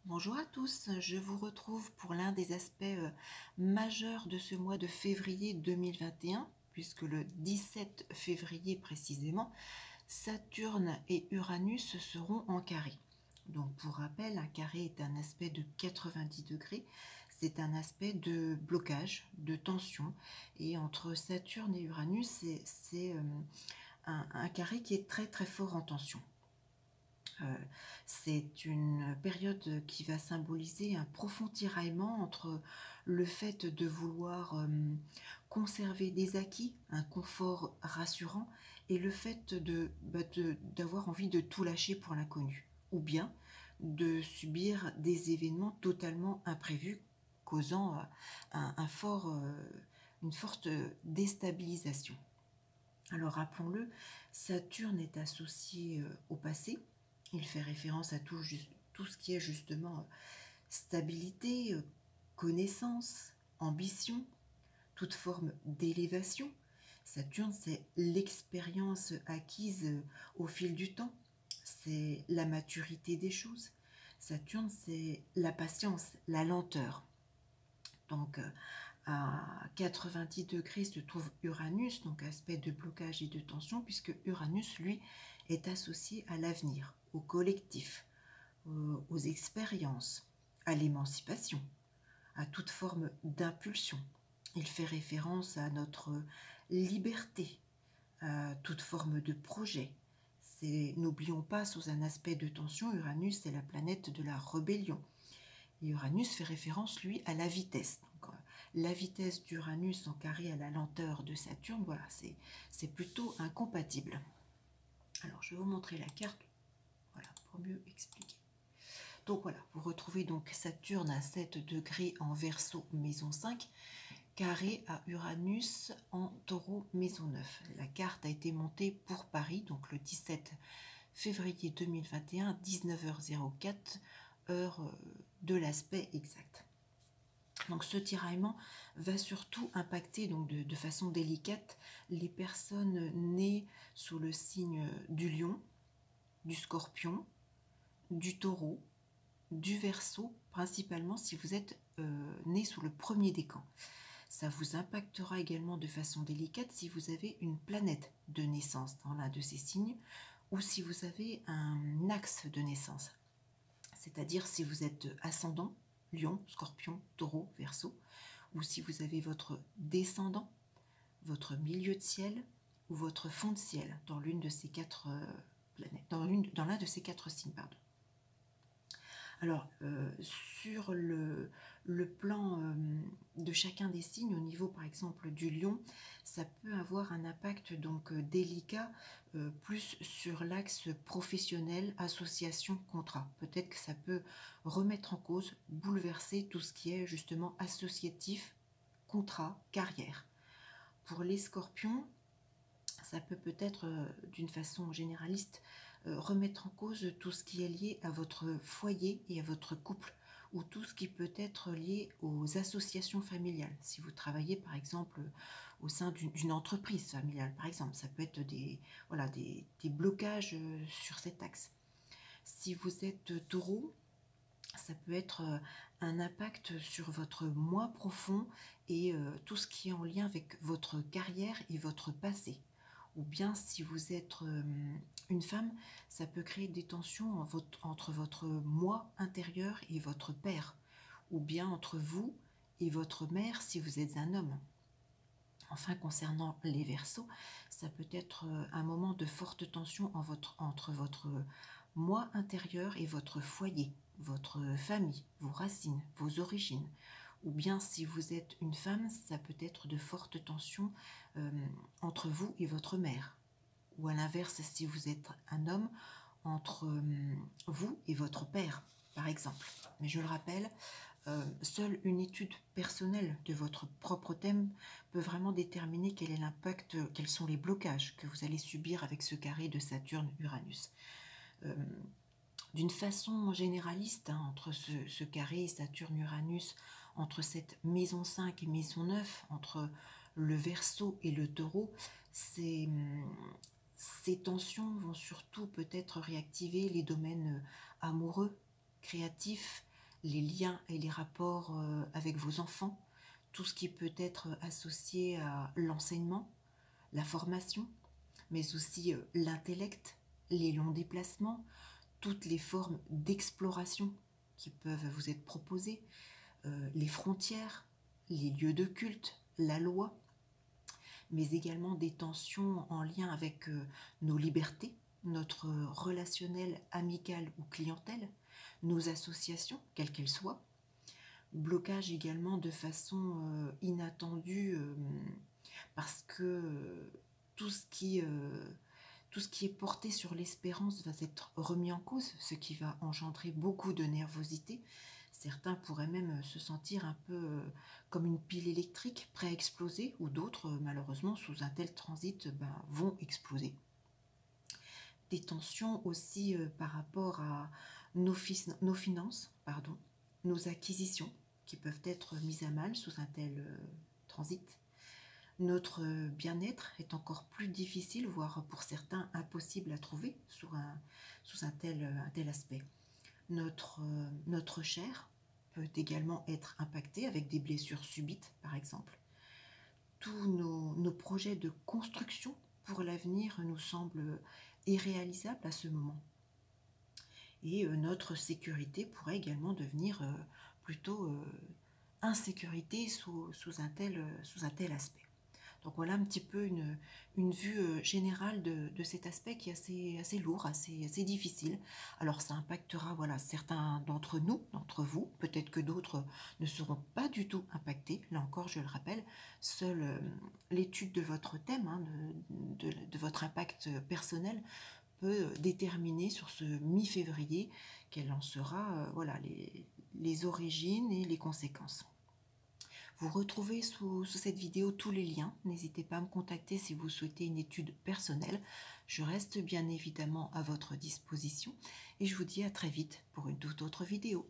Bonjour à tous, je vous retrouve pour l'un des aspects majeurs de ce mois de février 2021, puisque le 17 février précisément, Saturne et Uranus seront en carré. Donc pour rappel, un carré est un aspect de 90 degrés, c'est un aspect de blocage, de tension, et entre Saturne et Uranus, c'est un carré qui est très très fort en tension. C'est une période qui va symboliser un profond tiraillement entre le fait de vouloir conserver des acquis, un confort rassurant, et le fait d'avoir envie de tout lâcher pour l'inconnu, ou bien de subir des événements totalement imprévus, causant une forte déstabilisation. Alors rappelons-le, Saturne est associé au passé. Il fait référence à tout ce qui est justement stabilité, connaissance, ambition, toute forme d'élévation. Saturne, c'est l'expérience acquise au fil du temps, c'est la maturité des choses. Saturne, c'est la patience, la lenteur. Donc, à 90 degrés se trouve Uranus, donc aspect de blocage et de tension, puisque Uranus, lui, est associé à l'avenir, au collectif, aux expériences, à l'émancipation, à toute forme d'impulsion. Il fait référence à notre liberté, à toute forme de projet. N'oublions pas, sous un aspect de tension, Uranus est la planète de la rébellion. Et Uranus fait référence, lui, à la vitesse. Donc, la vitesse d'Uranus en carré à la lenteur de Saturne, voilà, c'est plutôt incompatible. Alors, je vais vous montrer la carte, voilà, pour mieux expliquer. Donc voilà, vous retrouvez donc Saturne à 7 degrés en Verseau, maison 5, carré à Uranus en Taureau, maison 9. La carte a été montée pour Paris, donc le 17 février 2021, 19h04, heure de l'aspect exact. Donc ce tiraillement va surtout impacter donc de façon délicate les personnes nées sous le signe du lion, du scorpion, du taureau, du verseau, principalement si vous êtes né sous le premier décan. Ça vous impactera également de façon délicate si vous avez une planète de naissance dans l'un de ces signes ou si vous avez un axe de naissance. C'est-à-dire si vous êtes ascendant, lion, scorpion, taureau, verseau, ou si vous avez votre descendant, votre milieu de ciel ou votre fond de ciel dans l'une de ces quatre planètes, dans l'un de ces quatre signes, pardon. Alors, sur le plan de chacun des signes, au niveau par exemple du lion, ça peut avoir un impact donc délicat plus sur l'axe professionnel, association, contrat. Peut-être que ça peut remettre en cause, bouleverser tout ce qui est justement associatif, contrat, carrière. Pour les scorpions, ça peut-être d'une façon généraliste remettre en cause tout ce qui est lié à votre foyer et à votre couple ou tout ce qui peut être lié aux associations familiales. Si vous travaillez par exemple au sein d'une entreprise familiale, par exemple, ça peut être des blocages sur cet axe. Si vous êtes taureau, ça peut être un impact sur votre moi profond et tout ce qui est en lien avec votre carrière et votre passé. Ou bien si vous êtes une femme, ça peut créer des tensions entre votre moi intérieur et votre père. Ou bien entre vous et votre mère si vous êtes un homme. Enfin, concernant les Verseaux, ça peut être un moment de forte tension entre votre moi intérieur et votre foyer, votre famille, vos racines, vos origines. Ou bien si vous êtes une femme, ça peut être de fortes tensions entre vous et votre mère. Ou à l'inverse, si vous êtes un homme, entre vous et votre père, par exemple. Mais je le rappelle, seule une étude personnelle de votre propre thème peut vraiment déterminer quel est l'impact, quels sont les blocages que vous allez subir avec ce carré de Saturne-Uranus. D'une façon généraliste, entre ce carré Saturne-Uranus, entre cette maison 5 et maison 9, entre le Verseau et le Taureau, ces tensions vont surtout peut-être réactiver les domaines amoureux, créatifs, les liens et les rapports avec vos enfants, tout ce qui peut être associé à l'enseignement, la formation, mais aussi l'intellect, les longs déplacements, toutes les formes d'exploration qui peuvent vous être proposées, les frontières, les lieux de culte, la loi, mais également des tensions en lien avec nos libertés, notre relationnel amical ou clientèle, nos associations, quelles qu'elles soient, blocage également de façon inattendue parce que tout ce qui tout ce qui est porté sur l'espérance va être remis en cause, ce qui va engendrer beaucoup de nervosité. Certains pourraient même se sentir un peu comme une pile électrique prêt à exploser, ou d'autres, malheureusement, sous un tel transit, vont exploser. Des tensions aussi par rapport à nos finances, pardon, nos acquisitions, qui peuvent être mises à mal sous un tel transit. Notre bien-être est encore plus difficile, voire pour certains impossible à trouver sous un tel aspect. Notre chair peut également être impactée avec des blessures subites, par exemple. Tous nos projets de construction pour l'avenir nous semblent irréalisables à ce moment. Et notre sécurité pourrait également devenir plutôt insécurité sous un tel aspect. Donc voilà un petit peu une vue générale de cet aspect qui est assez lourd, assez difficile. Alors ça impactera voilà, certains d'entre nous, d'entre vous, peut-être que d'autres ne seront pas du tout impactés. Là encore, je le rappelle, seule l'étude de votre thème, de votre impact personnel, peut déterminer sur ce mi-février quelles en sera voilà, les origines et les conséquences. Vous retrouvez sous cette vidéo tous les liens. N'hésitez pas à me contacter si vous souhaitez une étude personnelle. Je reste bien évidemment à votre disposition et je vous dis à très vite pour une toute autre vidéo.